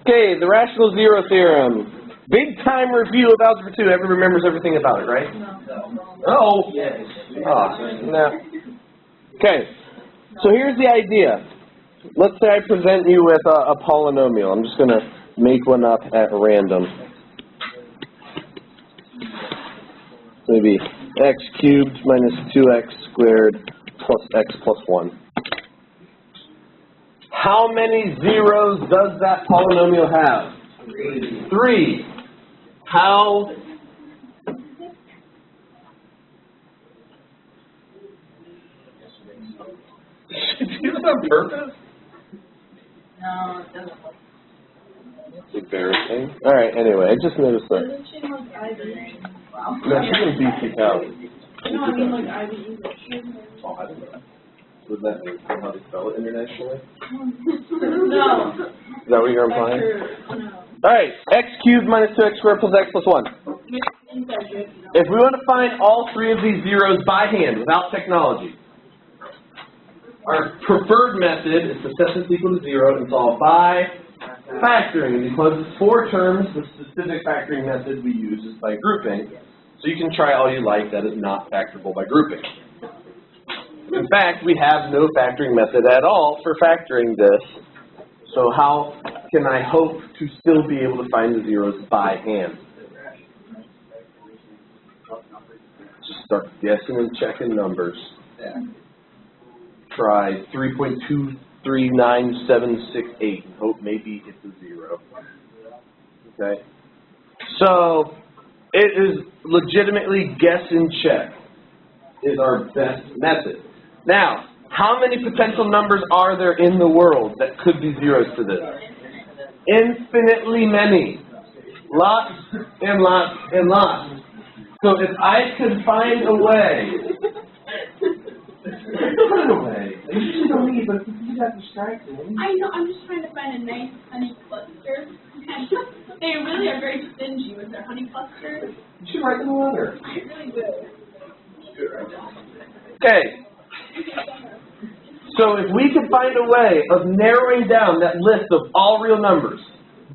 Okay, the rational zero theorem. Big time review of Algebra 2. Everyone remembers everything about it, right? No. Yes. Oh, no. Okay, so here's the idea. Let's say I present you with a polynomial. I'm just going to make one up at random. Maybe x cubed minus 2x squared plus x plus 1. How many zeros does that polynomial have? 3. How? Did you do that on purpose? No, it doesn't. It's embarrassing. Alright, anyway, I just noticed that. Doesn't she like IB? Wow. No, she's going to beat you out. No, I mean like IB. Oh, I don't know. Would that mean how they spell it internationally? No. Is that what you're implying? No. Alright, x cubed minus 2x squared plus x plus 1. If we want to find all 3 of these zeros by hand without technology, our preferred method is to set this equal to 0 and solve by factoring. And because it's 4 terms, the specific factoring method we use is by grouping. So you can try all you like, that is not factorable by grouping. In fact, we have no factoring method at all for factoring this. So how can I hope to still be able to find the zeros by hand? Just start guessing and checking numbers. Try 3.239768 and hope maybe it's a 0. Okay? So it is legitimately guess and check is our best method. Now, how many potential numbers are there in the world that could be zeros to this? Infinitely many. Lots and lots and lots. So if I could find a way, you usually don't need, but you got distracted. I know, I'm just trying to find a nice honey cluster. They really are very stingy with their honey clusters. You should write them a letter. I really do. Okay. So if we could find a way of narrowing down that list of all real numbers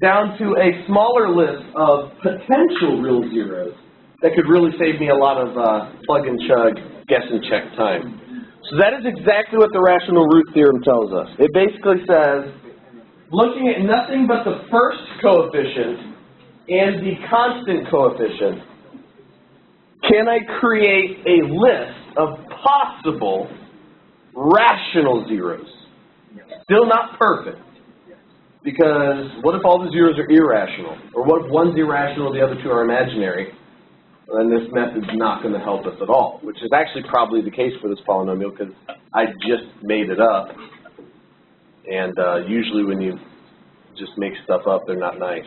down to a smaller list of potential real zeros, that could really save me a lot of plug and chug, guess and check time. So that is exactly what the rational root theorem tells us. It basically says, looking at nothing but the first coefficient and the constant coefficient, can I create a list of possible rational zeros? Still not perfect. Because what if all the zeros are irrational? Or what if one's irrational, the other 2 are imaginary? Then this method's not going to help us at all, which is actually probably the case for this polynomial because I just made it up. And usually when you just make stuff up, they're not nice.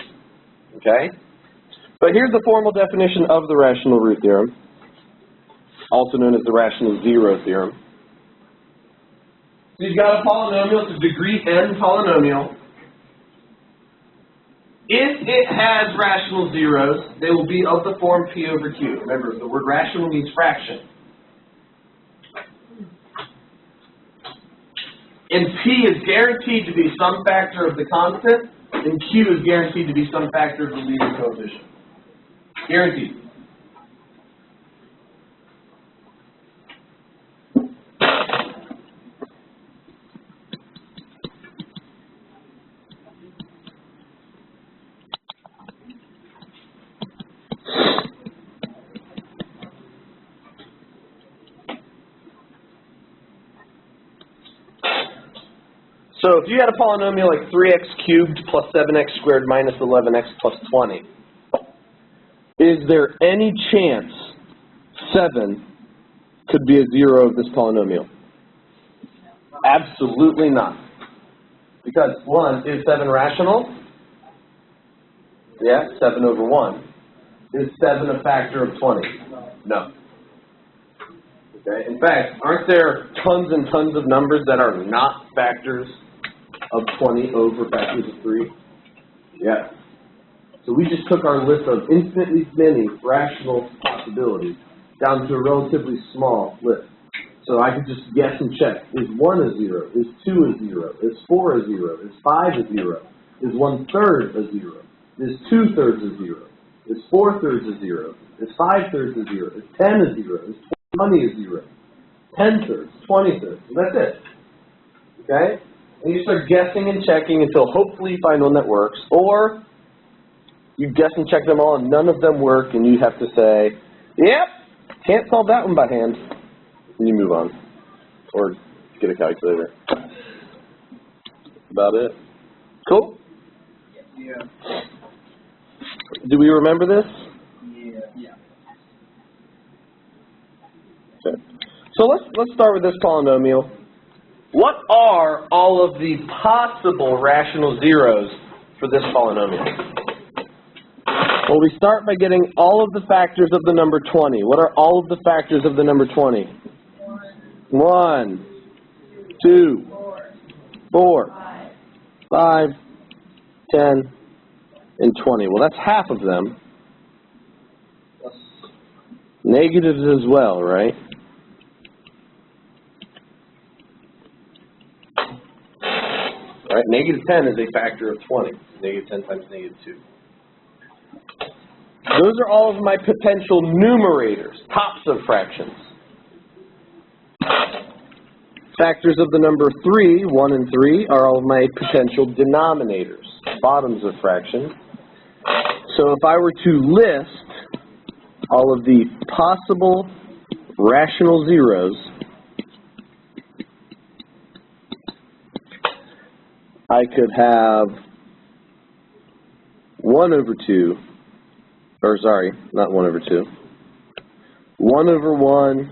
Okay? But here's the formal definition of the rational root theorem, also known as the rational zero theorem. So you've got a polynomial, it's a degree n polynomial. If it has rational zeros, they will be of the form p over q. Remember, the word rational means fraction. And p is guaranteed to be some factor of the constant, and q is guaranteed to be some factor of the leading coefficient. Guaranteed. So if you had a polynomial like 3x cubed plus 7x squared minus 11x plus 20, is there any chance 7 could be a 0 of this polynomial? Absolutely not. Because 1, is 7 rational? Yeah, 7 over 1. Is 7 a factor of 20? No. Okay. In fact, aren't there tons and tons of numbers that are not factors of 20 over factors of 3? Yeah. So we just took our list of infinitely many rational possibilities down to a relatively small list. So I could just guess and check. Is 1 a 0? Is 2 a 0? Is 4 a 0? Is 5 a 0? Is 1/3 a 0? Is 2/3 a 0? Is 4/3 a 0? Is 5/3 a 0? Is 10 a 0? Is 20 a 0? 10/3, 20/3. So that's it. Okay? And you start guessing and checking until hopefully you find one that works, or you guess and check them all and none of them work and you have to say, yep, can't solve that one by hand. And you move on. Or get a calculator. About it. Cool? Yeah. Do we remember this? Yeah. Okay. So let's start with this polynomial. What are all of the possible rational zeros for this polynomial? Well, we start by getting all of the factors of the number 20. What are all of the factors of the number 20? 1, 2, 4, 5, 10, and 20. Well, that's half of them. Negatives as well, right? All right, negative 10 is a factor of 20. Negative 10 times negative 2. Those are all of my potential numerators, tops of fractions. Factors of the number 3, 1 and 3, are all of my potential denominators, bottoms of fractions. So if I were to list all of the possible rational zeros, I could have 1 over 2, or sorry, not 1 over 2, 1 over 1,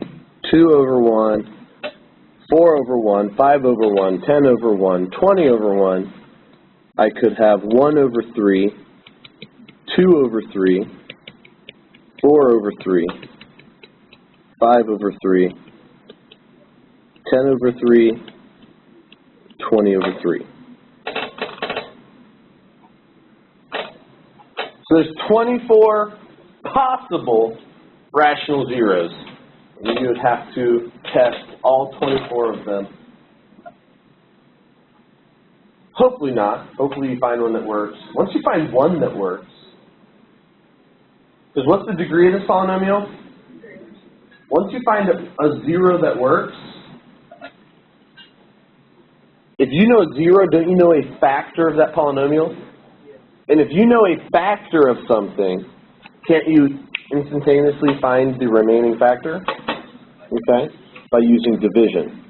2 over 1, 4 over 1, 5 over 1, 10 over 1, 20 over 1. I could have 1 over 3, 2 over 3, 4 over 3, 5 over 3, 10 over 3, 20 over 3. So there's 24 possible rational zeros. And you would have to test all 24 of them. Hopefully not. Hopefully you find one that works. Once you find one that works, because what's the degree of this polynomial? Once you find a zero that works, if you know a zero, don't you know a factor of that polynomial? And if you know a factor of something, can't you instantaneously find the remaining factor? Okay? By using division.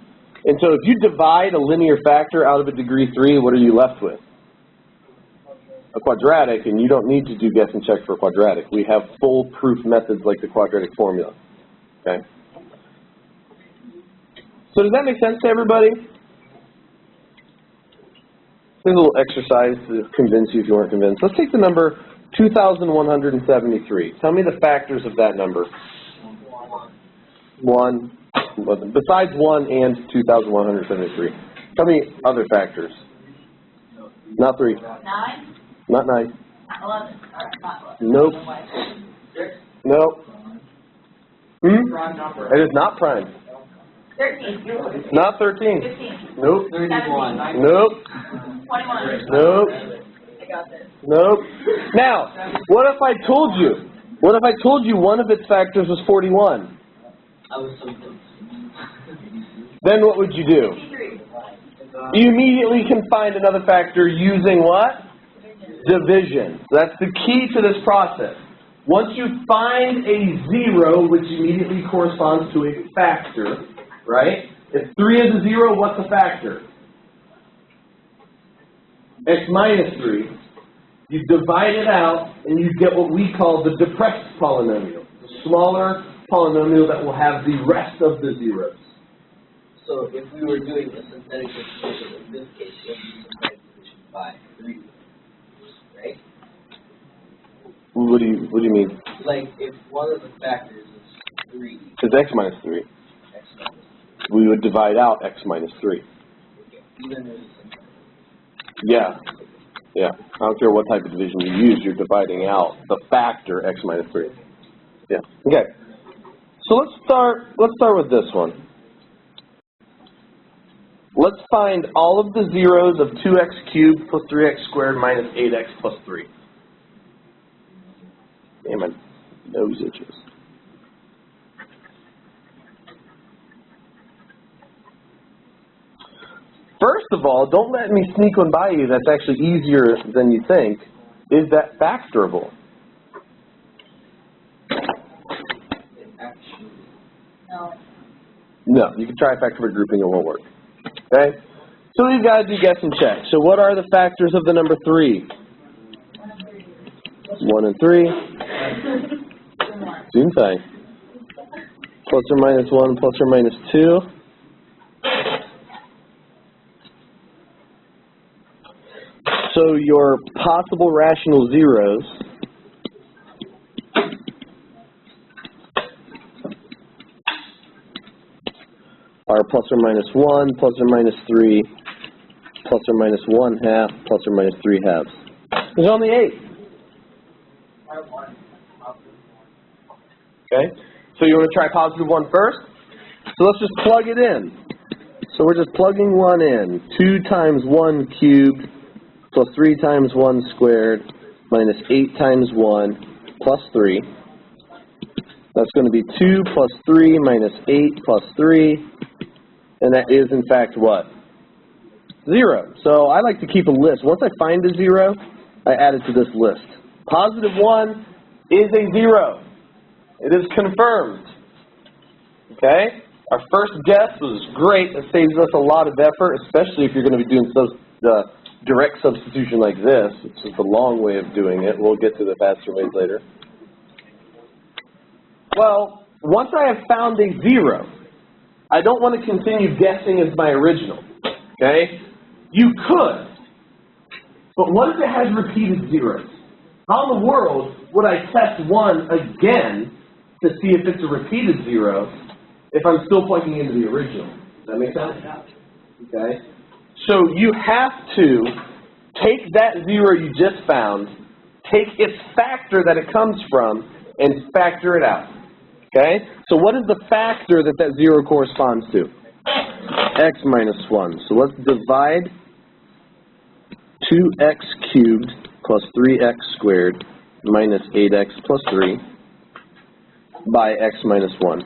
And so if you divide a linear factor out of a degree 3, what are you left with? A quadratic, and you don't need to do guess and check for a quadratic. We have full proof methods like the quadratic formula. Okay? So does that make sense to everybody? Here's a little exercise to convince you if you weren't convinced. Let's take the number 2,173. Tell me the factors of that number. 1. Besides 1 and 2,173. Tell me other factors. Not 3. 9? Not 9. 11. Not 11. Nope. 6. Nope. Prime number. It is not prime. 13. Not 13. 15. Nope. 31. Nope. 21. Nope. I got this. Nope. Now, what if I told you? What if I told you one of its factors was 41? I was so close. Then what would you do? 53. You immediately can find another factor using what? Division. So that's the key to this process. Once you find a zero, which immediately corresponds to a factor, right? If 3 is a zero, what's a factor? X minus 3. You divide it out, and you get what we call the depressed polynomial. The smaller polynomial that will have the rest of the zeros. So if we were doing a synthetic division in this case, it would be synthetic division by 3, right? What do you mean? Like if one of the factors is 3, It's x minus 3. x minus We would divide out x minus 3. 3. Okay. Even if it's synthetic. Yeah. Yeah. I don't care what type of division you use, you're dividing out the factor x minus 3. Yeah. Okay. So let's start with this one. Let's find all of the zeros of 2x cubed plus 3x squared minus 8x plus 3. Man, my nose itches. First of all, don't let me sneak one by you that's actually easier than you think. Is that factorable? No, you can try a factor for grouping, it won't work. Okay? So we've got to do guess and check. So what are the factors of the number 3? 1 and 3. Soon plus or minus 1, plus or minus 2. So your possible rational zeros are plus or minus 1, plus or minus 3, plus or minus 1/2, plus or minus 3/2. There's only 8. Okay? So you want to try positive 1 first? So let's just plug it in. So we're just plugging 1 in. 2 times 1 cubed plus 3 times 1 squared minus 8 times 1 plus 3. That's going to be 2 plus 3 minus 8 plus 3. And that is, in fact, what? 0. So I like to keep a list. Once I find a 0, I add it to this list. Positive 1 is a 0. It is confirmed. Okay? Our first guess was great. It saves us a lot of effort, especially if you're going to be doing direct substitution like this, which is the long way of doing it. We'll get to the faster ways later. Well, once I have found a 0, I don't want to continue guessing as my original. Okay? You could. But what if it has repeated zeros? How in the world would I test 1 again to see if it's a repeated 0 if I'm still plugging into the original? Does that make sense? Okay? So you have to take that 0 you just found, take its factor that it comes from, and factor it out. Okay? So what is the factor that that 0 corresponds to? X minus 1. So let's divide 2x cubed plus 3x squared minus 8x plus 3 by x minus 1.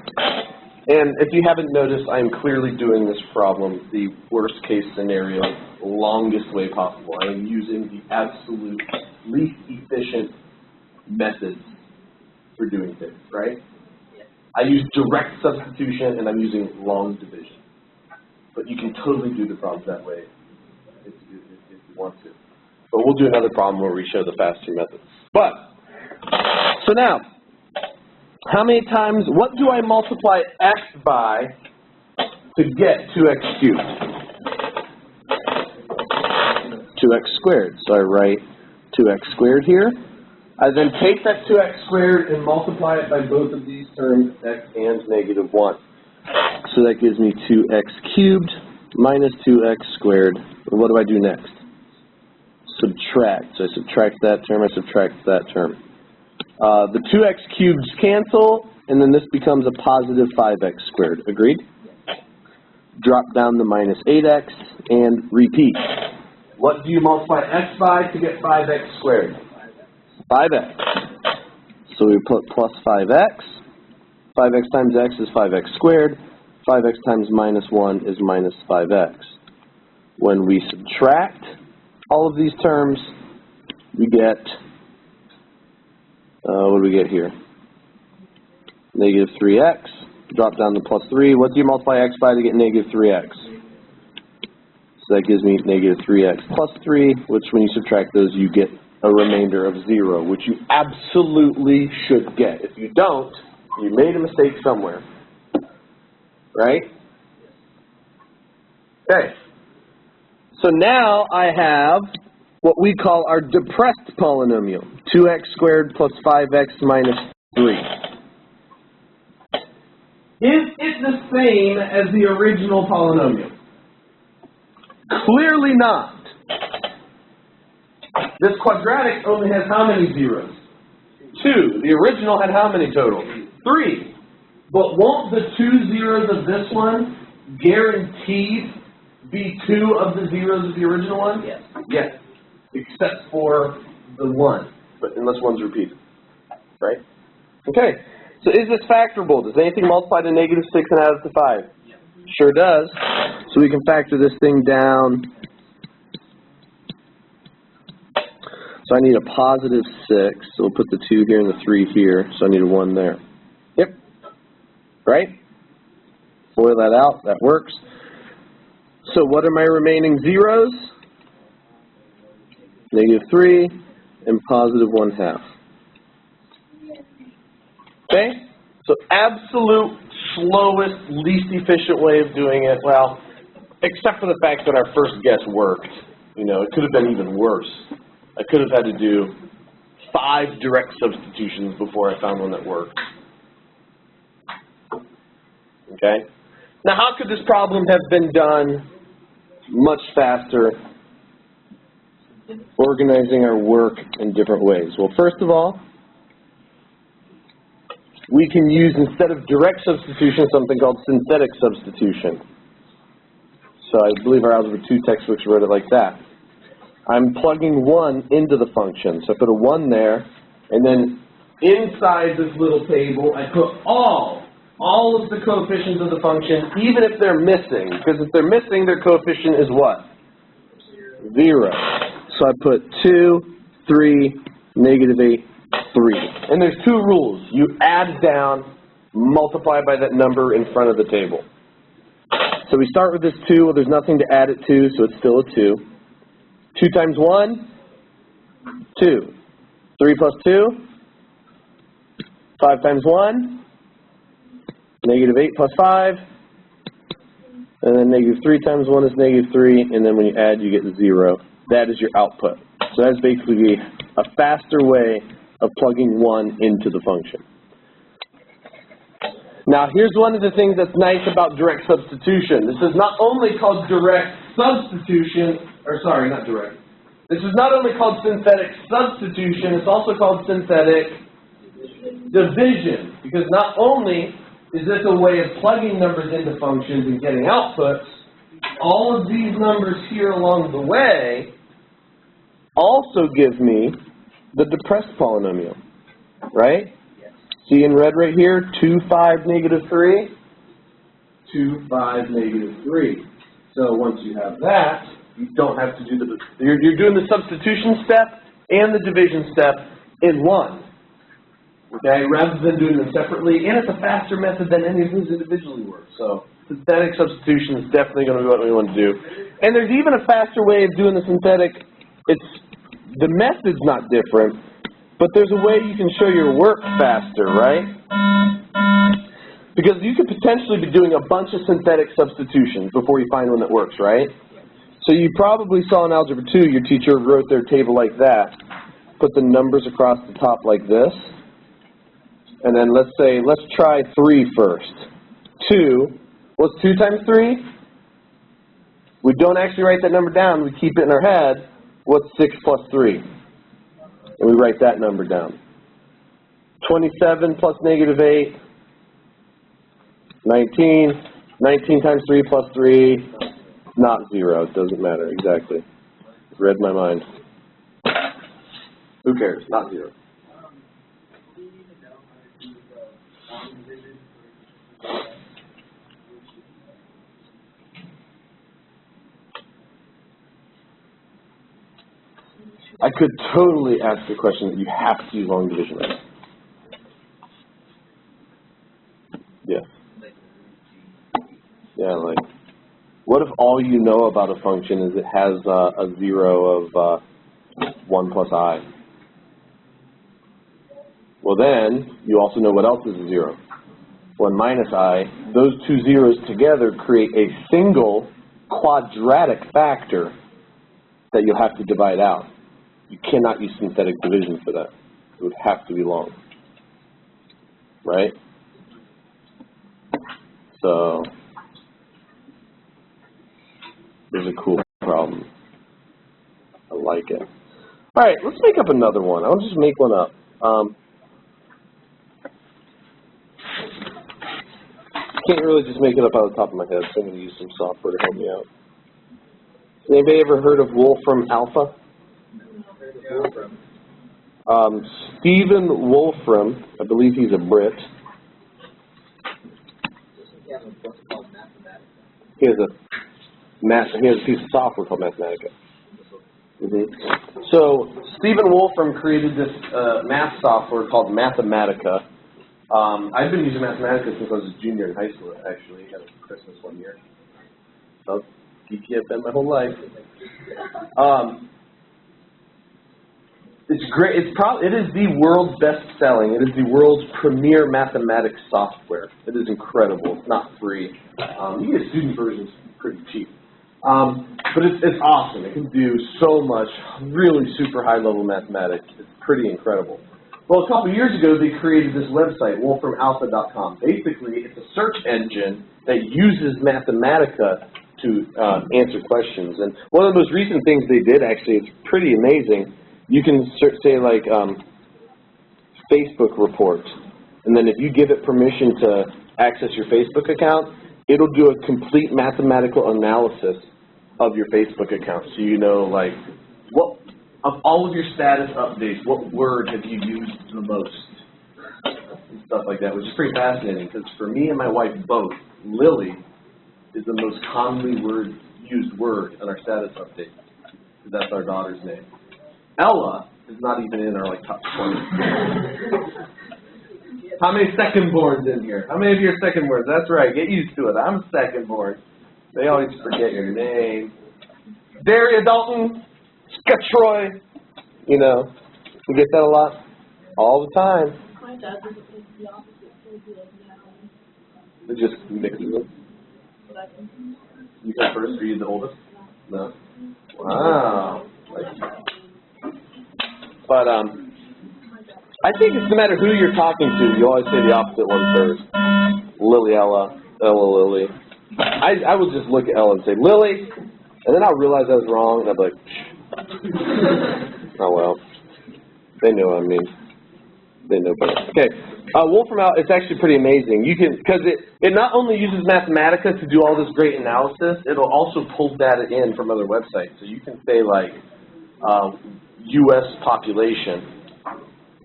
And if you haven't noticed, I'm clearly doing this problem the worst case scenario, longest way possible. I am using the absolute least efficient methods for doing things, right? I use direct substitution and I'm using long division. But you can totally do the problem that way if you want to. But we'll do another problem where we show the faster methods. But, so now, how many times, what do I multiply x by to get 2x cubed? 2x squared. So I write 2x squared here. I then take that 2x squared and multiply it by both of these terms, x and negative 1. So that gives me 2x cubed minus 2x squared. And what do I do next? Subtract. So I subtract that term, I subtract that term. The 2x cubes cancel, and then this becomes a positive 5x squared. Agreed? Drop down the minus 8x and repeat. What do you multiply x by to get 5x squared? 5x. So we put plus 5x. 5x times x is 5x squared. 5x times minus 1 is minus 5x. When we subtract all of these terms, we get, what do we get here? Negative 3x. Drop down to plus 3. What do you multiply x by to get negative 3x? So that gives me negative 3x plus 3, which when you subtract those, you get a remainder of 0, which you absolutely should get. If you don't, you made a mistake somewhere. Right? Okay. So now I have what we call our depressed polynomial, 2x squared plus 5x minus 3. Is it the same as the original polynomial? Clearly not. This quadratic only has how many zeros? 2. The original had how many total? 3. But won't the 2 zeros of this one guarantee be two of the zeros of the original one? Yes. Yes, except for the 1, but unless one's repeated, right? Okay, so is this factorable? Does anything multiply to -6 and add up to 5? Yes. Sure does. So we can factor this thing down. So I need a +6, so we'll put the 2 here and the 3 here, so I need a 1 there. Yep, right? FOIL that out, that works. So what are my remaining zeros? -3 and +1/2. Okay? So absolute slowest, least efficient way of doing it, well, except for the fact that our first guess worked. You know, it could have been even worse. I could have had to do 5 direct substitutions before I found one that worked. Okay? Now, how could this problem have been done much faster, organizing our work in different ways? Well, first of all, we can use, instead of direct substitution, something called synthetic substitution. So I believe our Algebra 2 textbooks wrote it like that. I'm plugging 1 into the function. So I put a 1 there, and then inside this little table, I put all of the coefficients of the function, even if they're missing. Because if they're missing, their coefficient is what? 0. So I put 2, 3, -8, 3. And there's 2 rules. You add down, multiply by that number in front of the table. So we start with this 2. Well, there's nothing to add it to, so it's still a 2. 2 times 1, 2. 3 plus 2, 5 times 1, -8 plus 5. And then -3 times 1 is -3. And then when you add, you get 0. That is your output. So that's basically a faster way of plugging 1 into the function. Now, here's one of the things that's nice about direct substitution. This is not only called direct substitution, or sorry, not direct. This is not only called synthetic substitution, it's also called synthetic division. Because not only is this a way of plugging numbers into functions and getting outputs, all of these numbers here along the way also give me the depressed polynomial, right? See in red right here, 2, 5, -3, 2, 5, -3. So once you have that, you don't have to do you're doing the substitution step and the division step in one, okay, rather than doing them separately, and it's a faster method than any of these individually were. So synthetic substitution is definitely going to be what we want to do. And there's even a faster way of doing the synthetic. The method's not different, but there's a way you can show your work faster, right? Because you could potentially be doing a bunch of synthetic substitutions before you find one that works, right? So you probably saw in Algebra 2, your teacher wrote their table like that, put the numbers across the top like this, and then let's try 3 first. 2, what's 2 times 3? We don't actually write that number down, we keep it in our head. What's 6 plus 3? And we write that number down. 27 plus -8, 19. 19 times 3 plus 3, not 0. It doesn't matter, exactly. Read my mind. Who cares? Not 0. I could totally ask a question that you have to use long division on. Yeah. Yeah, like, what if all you know about a function is it has a 0 of 1 plus I? Well then, you also know what else is a 0. 1 minus I. Those 2 zeros together create a single quadratic factor that you'll have to divide out. You cannot use synthetic division for that. It would have to be long. Right? So, there's a cool problem. I like it. Alright, let's make up another one. I'll just make one up. Can't really just make it up out of the top of my head, so I'm going to use some software to help me out. Anybody ever heard of Wolfram Alpha? Stephen Wolfram, I believe he's a Brit. He has a piece of software called Mathematica. So Stephen Wolfram created this math software called Mathematica. I've been using Mathematica since I was a junior in high school, actually. I had it for Christmas one year. So GPFN my whole life. It's great. It is the world's best-selling. It is the world's premier mathematics software. It is incredible. It's not free. You get a student version; it's pretty cheap. But it's awesome. It can do so much really super high-level mathematics. It's pretty incredible. Well, a couple years ago, they created this website, wolframalpha.com. Basically, it's a search engine that uses Mathematica to answer questions. And one of the most recent things they did, actually, it's pretty amazing. You can say, like, Facebook reports. And then if you give it permission to access your Facebook account, it'll do a complete mathematical analysis of your Facebook account. So you know, like, what of all of your status updates, what word have you used the most? And stuff like that, which is pretty fascinating, because for me and my wife both, Lily is the most commonly used word in our status update. That's our daughter's name. Ella is not even in our, like, top 20. How many second-borns in here? How many of you are second-borns? That's right. Get used to it. I'm second-born. They always forget your name. Daria Dalton, Scatroy. You know, you get that a lot? All the time. My dad was the opposite, so he like now. It just mixes them. You come first? Are you the oldest? No? Wow. But, I think it's no matter who you're talking to, you always say the opposite one first. Lily, Ella, Ella, Lily. I would just look at Ella and say, Lily, and then I'll realize I was wrong, and I'll be like, oh well. They know what I mean. They know better. Okay, Wolfram Alpha, it's actually pretty amazing. You can, because it not only uses Mathematica to do all this great analysis, it'll also pull data in from other websites. So you can say, like, U.S. population,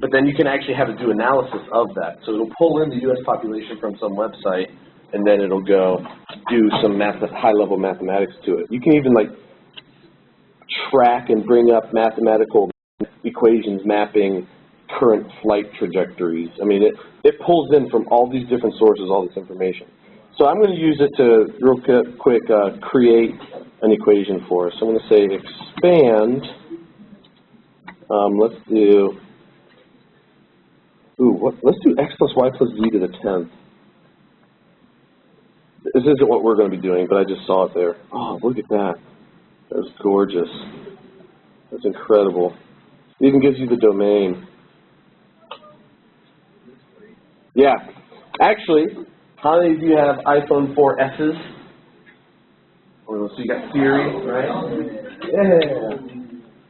but then you can actually have it do analysis of that. So it'll pull in the U.S. population from some website, and then it'll go do some high-level mathematics to it. You can even, like, track and bring up mathematical equations mapping current flight trajectories. I mean, it pulls in from all these different sources all this information. So I'm going to use it to, real quick, create an equation for us. So I'm going to say expand. Let's do, let's do x plus y plus z to the 10th. This isn't what we're going to be doing, but I just saw it there. Oh, look at that. That's gorgeous. That's incredible. It even gives you the domain. Yeah. Actually, how many of you have iPhone 4S's? So you got Siri, right? Yeah.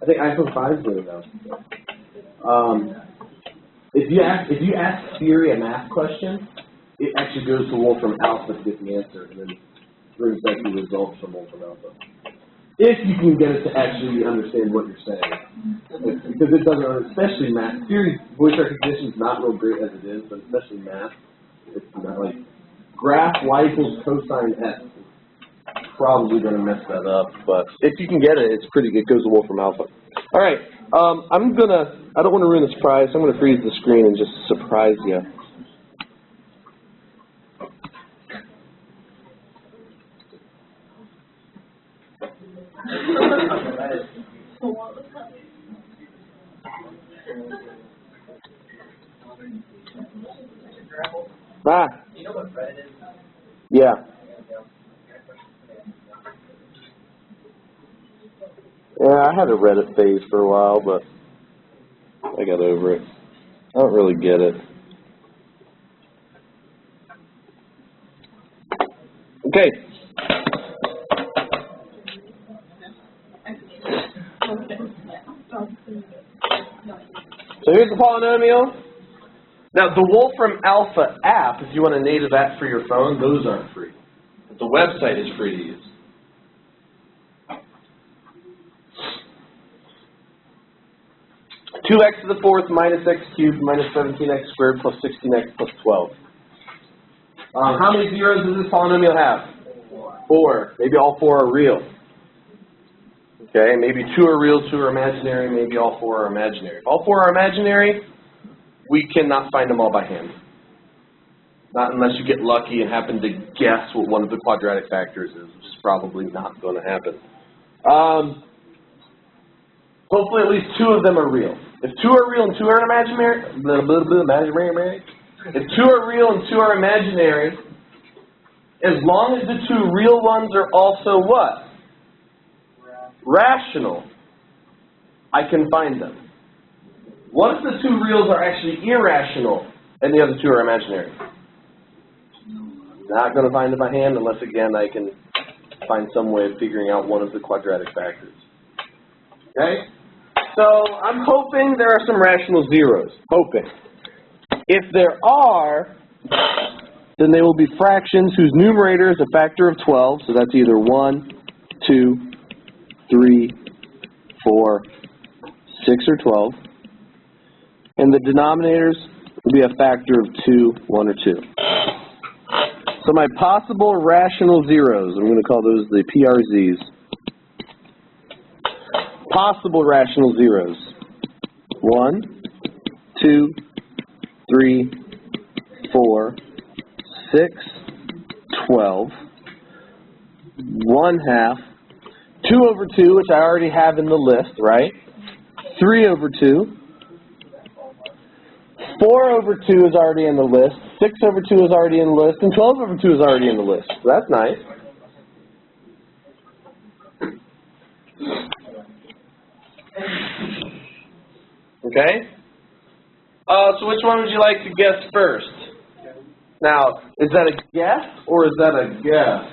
I think iPhone 5 is doing that. If you ask Siri a math question, it actually goes to Wolfram Alpha to get the answer, and then brings back the results from Wolfram Alpha. If you can get it to actually understand what you're saying. Because it doesn't, especially math. Siri's voice recognition is not real great as it is, but especially math, it's not like graph y equals cosine x. Probably going to mess that up, but if you can get it, it's pretty good. It goes to Wolfram Alpha. All right, I don't want to ruin the surprise. I'm going to freeze the screen and just surprise you. Ah. You know what Reddit is? Yeah. Yeah, I had a Reddit phase for a while, but I got over it. I don't really get it. Okay. So here's the polynomial. Now, the Wolfram Alpha app, if you want a native app for your phone, those aren't free. But the website is free to use. 2x to the fourth minus x cubed minus 17x squared plus 16x plus 12. How many zeros does this polynomial have? 4. Maybe all 4 are real. Okay, maybe 2 are real, 2 are imaginary, maybe all 4 are imaginary. If all 4 are imaginary, we cannot find them all by hand. Not unless you get lucky and happen to guess what one of the quadratic factors is, which is probably not going to happen. Hopefully at least 2 of them are real. If 2 are real and 2 are imaginary, if 2 are real and 2 are imaginary, as long as the 2 real ones are also what? Rational, I can find them. What if the 2 reals are actually irrational and the other 2 are imaginary? Not going to find them by hand unless, again, I can find some way of figuring out one of the quadratic factors. Okay? So I'm hoping there are some rational zeros. Hoping. If there are, then they will be fractions whose numerator is a factor of 12. So that's either 1, 2, 3, 4, 6, or 12. And the denominators will be a factor of 2, 1, or 2. So my possible rational zeros, I'm going to call those the PRZs. Possible rational zeros. 1, 2, 3, 4, 6, 12, 1/2, 2 over 2, which I already have in the list, right? 3 over 2. 4 over 2 is already in the list. 6 over 2 is already in the list. And 12 over 2 is already in the list. So that's nice. Okay? So which one would you like to guess first? Now, is that a guess or is that a guess?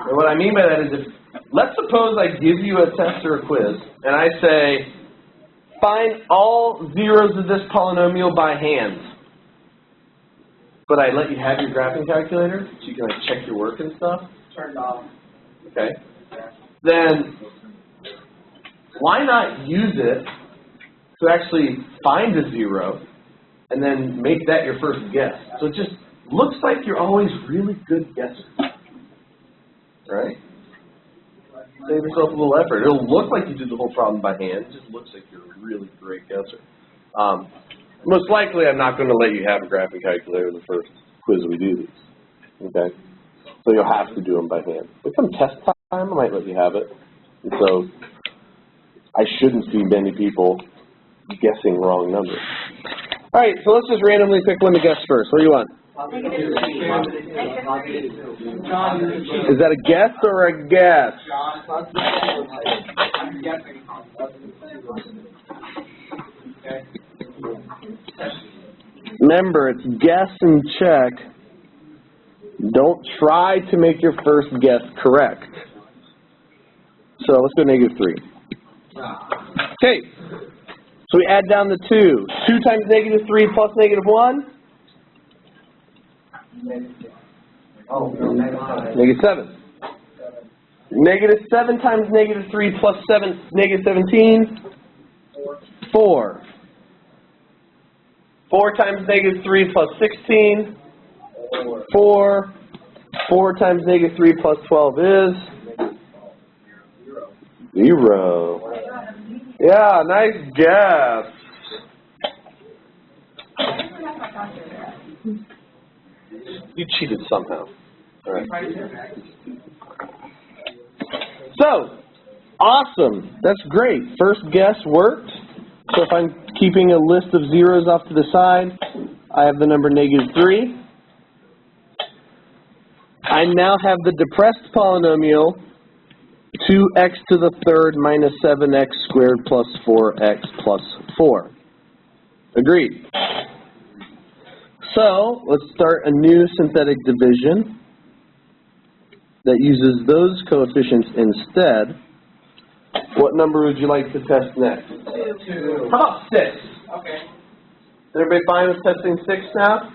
And what I mean by that is, let's suppose I give you a test or a quiz, and I say, find all zeros of this polynomial by hand. But I let you have your graphing calculator, so you can like check your work and stuff. Turned off. Okay. Then, why not use it to actually find a zero, and then make that your first guess? So it just looks like you're always really good guesser. Right? Save yourself a little effort. It'll look like you did the whole problem by hand. It just looks like you're a really great guesser. Most likely, I'm not going to let you have a graphing calculator the first quiz we do these. Okay? So you'll have to do them by hand. But come test time, I might let you have it. And so I shouldn't see many people guessing wrong numbers. All right, so let's just randomly pick one to guess first. What do you want? Is that a guess or a guess? Remember, it's guess and check. Don't try to make your first guess correct. So let's go -3. Okay. So we add down the 2. 2 times -3 plus -1? -7. -7 times -3 plus -17? 4. 4 times -3 plus 16? 4. 4 times -3 plus 12 is? 0. Yeah, nice guess. You cheated somehow. All right. So, awesome. That's great. First guess worked. So if I'm keeping a list of zeros off to the side, I have the number -3. I now have the depressed polynomial 2x to the third minus 7x squared plus 4x plus 4. Agreed. So, let's start a new synthetic division that uses those coefficients instead. What number would you like to test next? 2. How about 6? Okay. Is everybody fine with testing 6 now?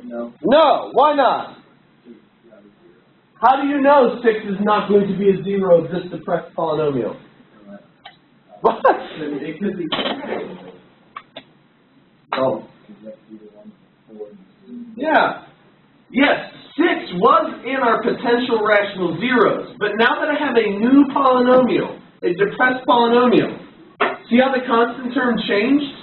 No. No, why not? How do you know 6 is not going to be a zero of this depressed polynomial? What? It could be. Oh. Yeah. Yes, 6 was in our potential rational zeros, but now that I have a new polynomial, a depressed polynomial, see how the constant term changed?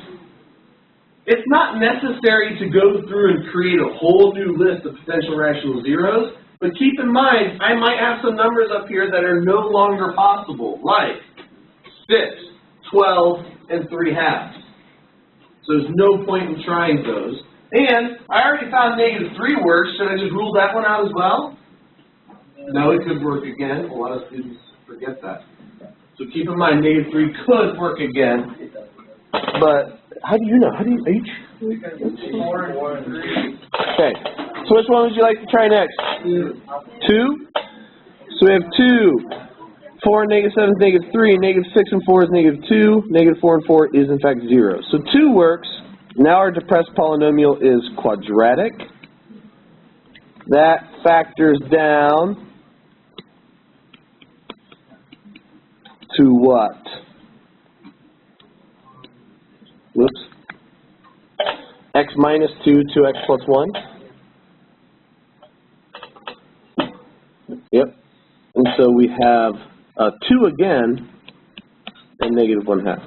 It's not necessary to go through and create a whole new list of potential rational zeros, but keep in mind, I might have some numbers up here that are no longer possible, like 6, 12, and 3/2. So there's no point in trying those. And I already found -3 works. Should I just rule that one out as well? No, it could work again. A lot of students forget that. So keep in mind, -3 could work again. But how do you know? How do you H? 4 and 3. Okay. So which one would you like to try next? 2. So we have 2. 4 and -7 is -3. -6 and 4 is -2. -4 and 4 is in fact 0. So 2 works. Now our depressed polynomial is quadratic. That factors down to what? Whoops. X minus 2, 2x plus 1. Yep. And so we have 2 again and -1/2.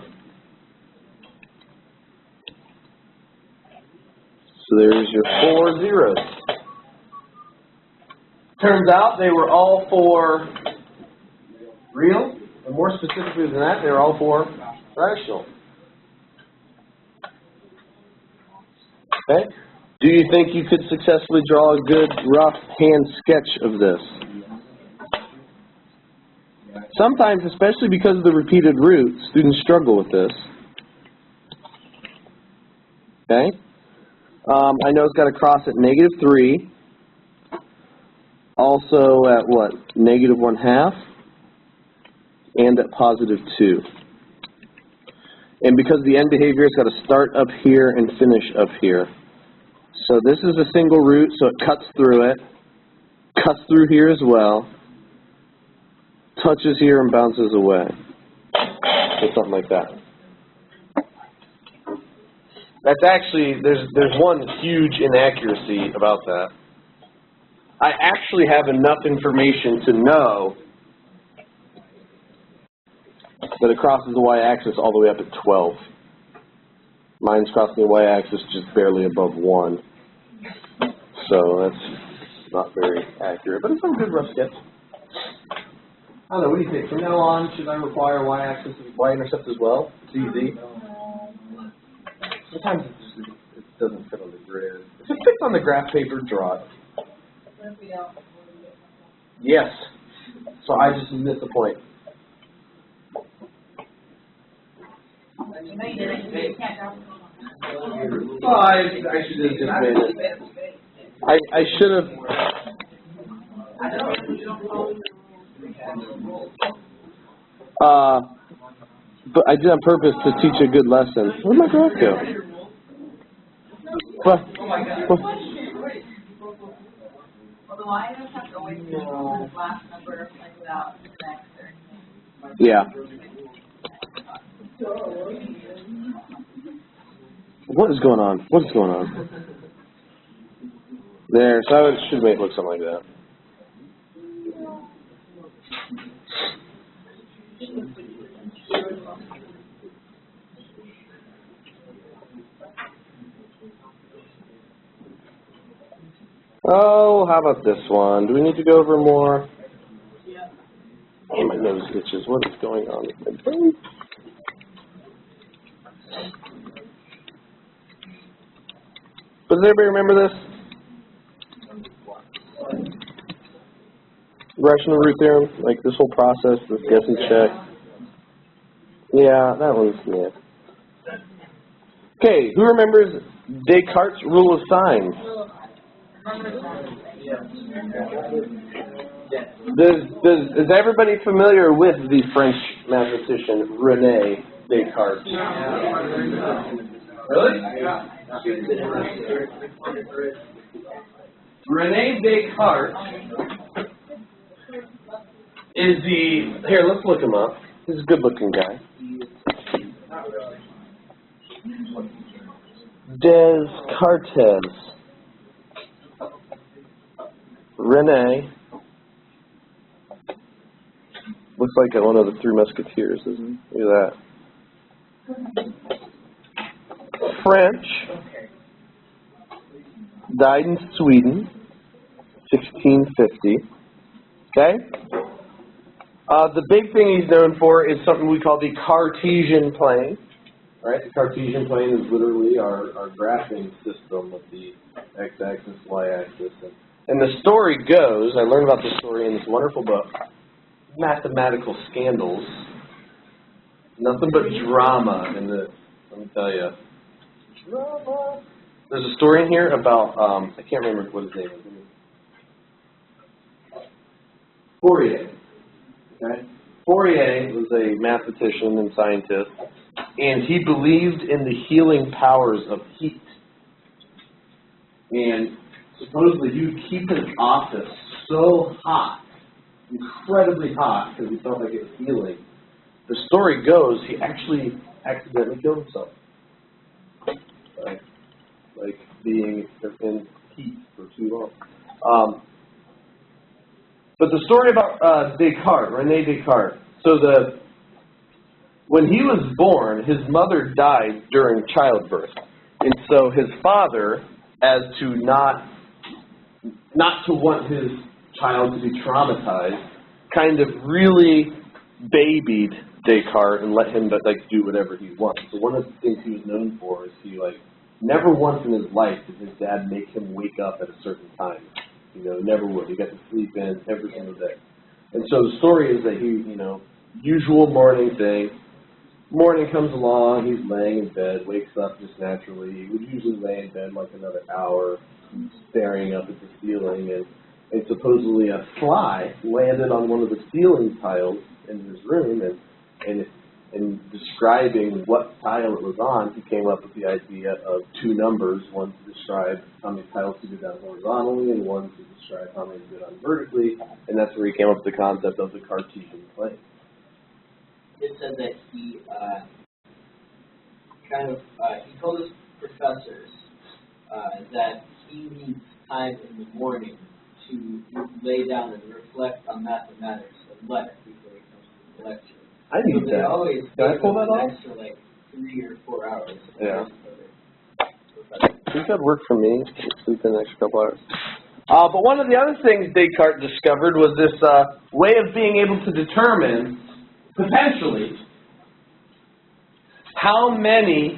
So there's your 4 zeros. Turns out they were all for real, and more specifically than that, they were all for rational. Okay? Do you think you could successfully draw a good rough hand sketch of this? Sometimes, especially because of the repeated roots, students struggle with this. Okay? I know it's got a cross at -3. Also at what? -1/2. And at +2. And because the end behavior has got to start up here and finish up here. So this is a single root, so it cuts through it. Cuts through here as well. Touches here and bounces away. Or something like that. That's actually, there's one huge inaccuracy about that. I actually have enough information to know that it crosses the y-axis all the way up at 12. Mine's crossing the y-axis just barely above 1. So that's not very accurate, but it's a good rough sketch. I don't know, what do you think? From now on, should I require y-axis, y-intercept as well? It's easy. Sometimes it doesn't fit on the grid. If it fits on the graph paper, draw it. Yes. So I just missed the point. Oh, I should have just made it. I should have. But I did on purpose to teach a good lesson. Where'd my graph go? What? Well, the y-intercept have to always be the last number, like without the next or anything. Yeah. What is going on? What is going on? There, so I should make it look something like that. Oh, how about this one? Do we need to go over more? Oh, my nose itches. What is going on with my brain? Does everybody remember this? Rational root theorem, like this whole process, this guess and check. Yeah, that one's, yeah. Okay, who remembers Descartes' rule of signs? Is everybody familiar with the French mathematician René Descartes? Really? René Descartes is the, here, let's look him up. He's a good-looking guy. Descartes. Rene. Looks like one of the Three Musketeers, doesn't he? Look at that. French. Died in Sweden, 1650. Okay? The big thing he's known for is something we call the Cartesian plane. Right? The Cartesian plane is literally our graphing system with the x-axis, y-axis. And the story goes, I learned about this story in this wonderful book, Mathematical Scandals. Nothing but drama in this, let me tell you. Drama. There's a story in here about, I can't remember what his name is. Fourier. Okay? Fourier was a mathematician and scientist, and he believed in the healing powers of heat. And supposedly he would keep his office so hot, incredibly hot, because he felt like it was healing. The story goes, he actually accidentally killed himself. Like being in heat for too long. But the story about Descartes, René Descartes. So when he was born, his mother died during childbirth, and so his father, as to not to want his child to be traumatized, kind of really babied Descartes and let him do whatever he wanted. So one of the things he was known for is he never once in his life did his dad make him wake up at a certain time. Never would. He got to sleep in every single day. And so the story is that he, usual morning thing. Morning comes along, he's laying in bed, wakes up just naturally. He would usually lay in bed like another hour, staring up at the ceiling, and supposedly a fly landed on one of the ceiling tiles in his room, and describing what tile it was on, he came up with the idea of two numbers, one to describe how many tiles to go down horizontally, and one to describe how many to go down vertically, and that's where he came up with the concept of the Cartesian plane. It said that he he told his professors that he needs time in the morning to lay down and reflect on mathematics and letters before he comes to the lecture. I need so they that. always Can I pull that off? extra 3 or 4 hours. Yeah. I think that'd work for me. Sleep in the next couple hours. But one of the other things Descartes discovered was this way of being able to determine, potentially, how many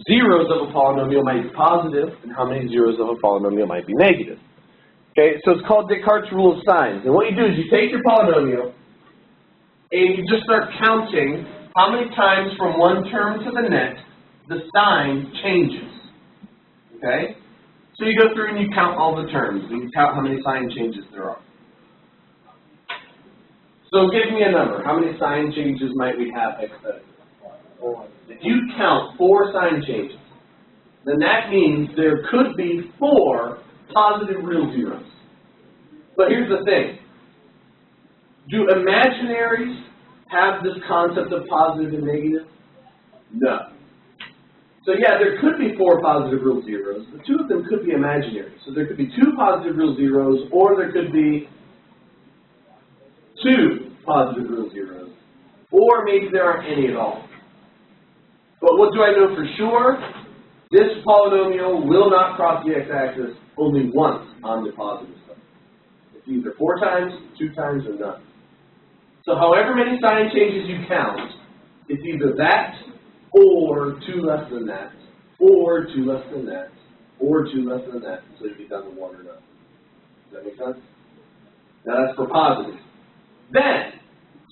zeros of a polynomial might be positive and how many zeros of a polynomial might be negative. Okay, so it's called Descartes' rule of signs. And what you do is you take your polynomial and you just start counting how many times from one term to the next the sign changes. Okay? So you go through and you count all the terms, and you count how many sign changes there are. So give me a number. How many sign changes might we have hypothetically? If you count 4 sign changes, then that means there could be 4 positive real zeros. But here's the thing. Do imaginaries have this concept of positive and negative? No. So yeah, there could be 4 positive real zeros, but 2 of them could be imaginary. So there could be 2 positive real zeros, or there could be 2 positive real zeros, or maybe there aren't any at all. But what do I know for sure? This polynomial will not cross the x-axis only once on the positive side. It's either 4 times, 2 times, or none. So however many sign changes you count, it's either that, or 2 less than that, or 2 less than that, or 2 less than that, so you get down to 1 or none. Does that make sense? Now that's for positive. Then,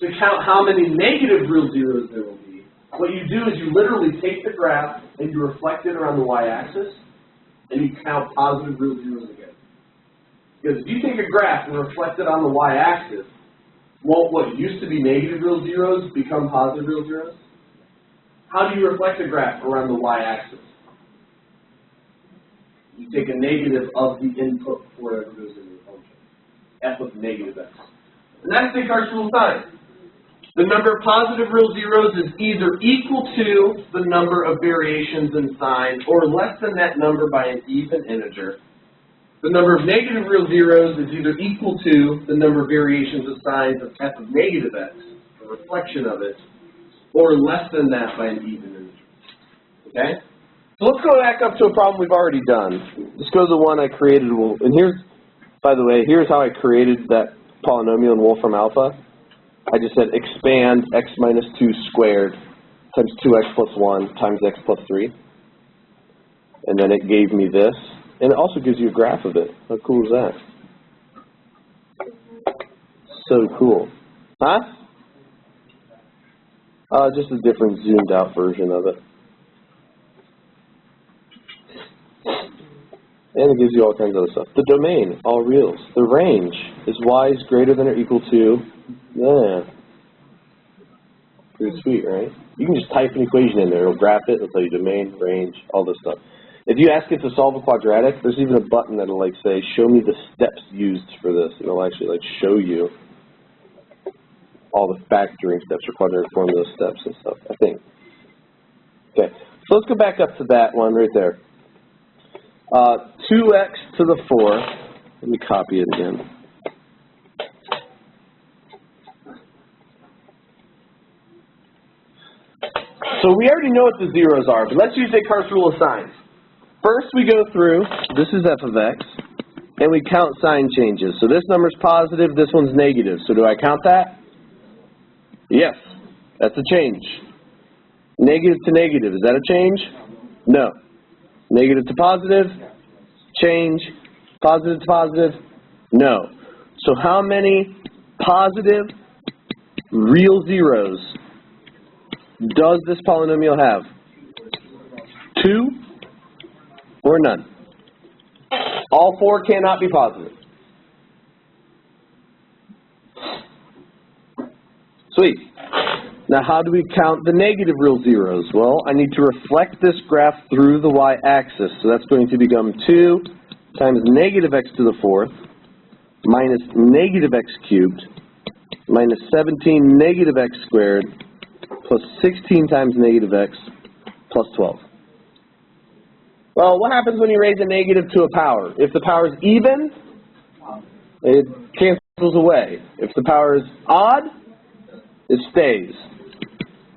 to count how many negative real zeros there will be, what you do is you literally take the graph and you reflect it around the y-axis, and you count positive real zeros again. Because if you take a graph and reflect it on the y-axis, won't what used to be negative real zeros become positive real zeros? How do you reflect a graph around the y-axis? You take a negative of the input before it ever goes into the function. F of negative x. And that's Descartes' rule of signs. The number of positive real zeros is either equal to the number of variations in sign or less than that number by an even integer. The number of negative real zeros is either equal to the number of variations of signs of f of negative x, a reflection of it, or less than that by an even integer. Okay? So let's go back up to a problem we've already done. Let's go to the one I created. And here's, by the way, here's how I created that polynomial in Wolfram alpha. I just said expand x minus 2 squared times 2x plus 1 times x plus 3. And then it gave me this. And it also gives you a graph of it. How cool is that? So cool. Huh? Just a different zoomed out version of it. And it gives you all kinds of other stuff. The domain, all reals. The range is y is greater than or equal to, yeah. Pretty sweet, right? You can just type an equation in there. It'll graph it. It'll tell you domain, range, all this stuff. If you ask it to solve a quadratic, there's even a button that'll like say, show me the steps used for this. It'll actually like show you all the factoring steps or quadratic formula steps and stuff, I think. Okay, so let's go back up to that one right there. 2x to the 4. Let me copy it again. So we already know what the zeros are, but let's use Descartes' rule of signs. First we go through, this is f of x, and we count sign changes. So this number's positive, this one's negative. So do I count that? Yes, that's a change. Negative to negative, is that a change? No. Negative to positive, change. Positive to positive, no. So how many positive real zeros does this polynomial have? 2 or none? All 4 cannot be positive. Sweet. Now how do we count the negative real zeros? Well, I need to reflect this graph through the y-axis. So that's going to become 2 times negative x to the 4th minus negative x cubed minus 17 negative x squared plus 16 times negative x plus 12. Well, what happens when you raise a negative to a power? If the power is even, it cancels away. If the power is odd, it stays.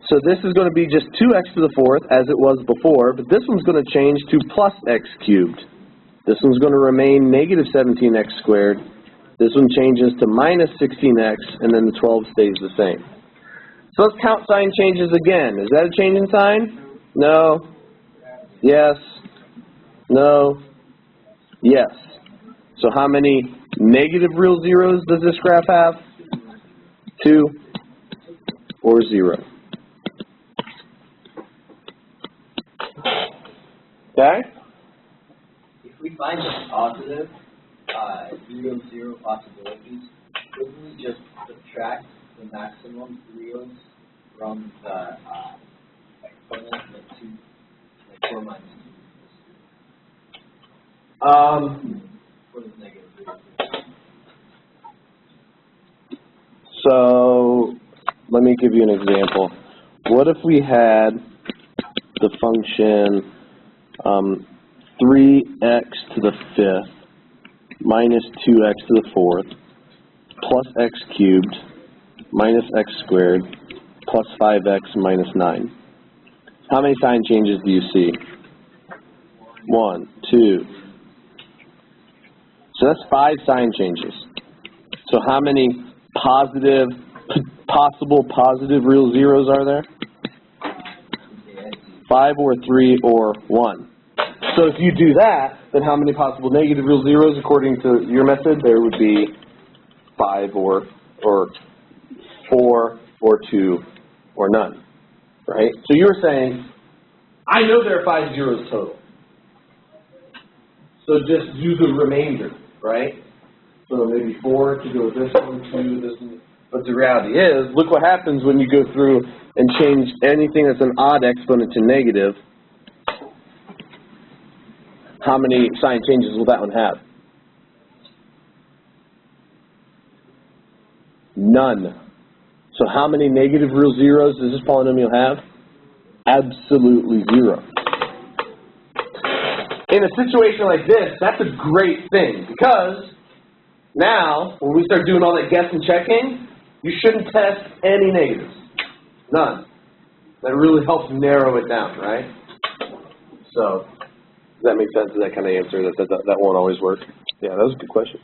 So this is going to be just 2x to the 4th as it was before, but this one's going to change to plus x cubed. This one's going to remain negative 17x squared. This one changes to minus 16x, and then the 12 stays the same. So let's count sign changes again. Is that a change in sign? No. Yes. No. Yes. So how many negative real zeros does this graph have? 2 or 0. Okay? If we find the positive 0, possibilities, wouldn't we just subtract the maximum reals from the exponent, like 2, like 4 minus 2? For the negative reals. So let me give you an example. What if we had the function 3x to the 5th minus 2x to the 4th plus x cubed minus x squared plus 5x minus 9. How many sign changes do you see? 1, 2. So that's 5 sign changes. So how many possible positive real zeros are there? 5 or 3 or 1. So if you do that, then how many possible negative real zeros according to your method? There would be 5 or 4 or 2 or none, right? So you were saying, I know there are 5 zeros total. So just do the remainder, right? So maybe 4 to go with this one, 2, this one. But the reality is, look what happens when you go through and change anything that's an odd exponent to negative. How many sign changes will that one have? None. So how many negative real zeros does this polynomial have? Absolutely zero. In a situation like this, that's a great thing, because now, when we start doing all that guess and checking, you shouldn't test any negatives. None. That really helps narrow it down, right? So, does that make sense? Does that kind of answer that won't always work? Yeah, that was a good question.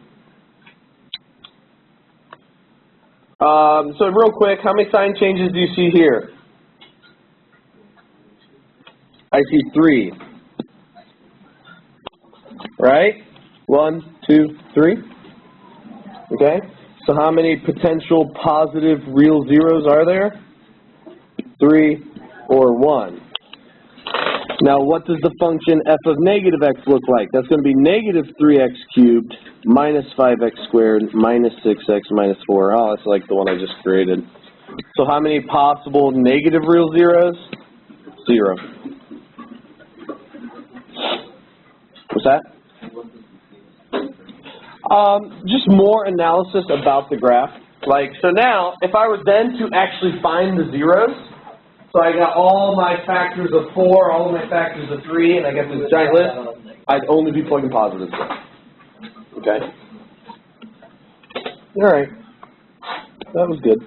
So real quick, how many sign changes do you see here? I see 3. Right? 1, 2, 3. Okay? So how many potential positive real zeros are there? 3 or 1. Now what does the function f of negative x look like? That's going to be negative 3x cubed minus 5x squared minus 6x minus 4. Oh, that's like the one I just created. So how many possible negative real zeros? 0. What's that? Just more analysis about the graph. Like, so now, if I were then to actually find the zeros, so I got all my factors of 4, all of my factors of 3, and I got this giant list, I'd only be plugging positives in. Okay? All right. That was good.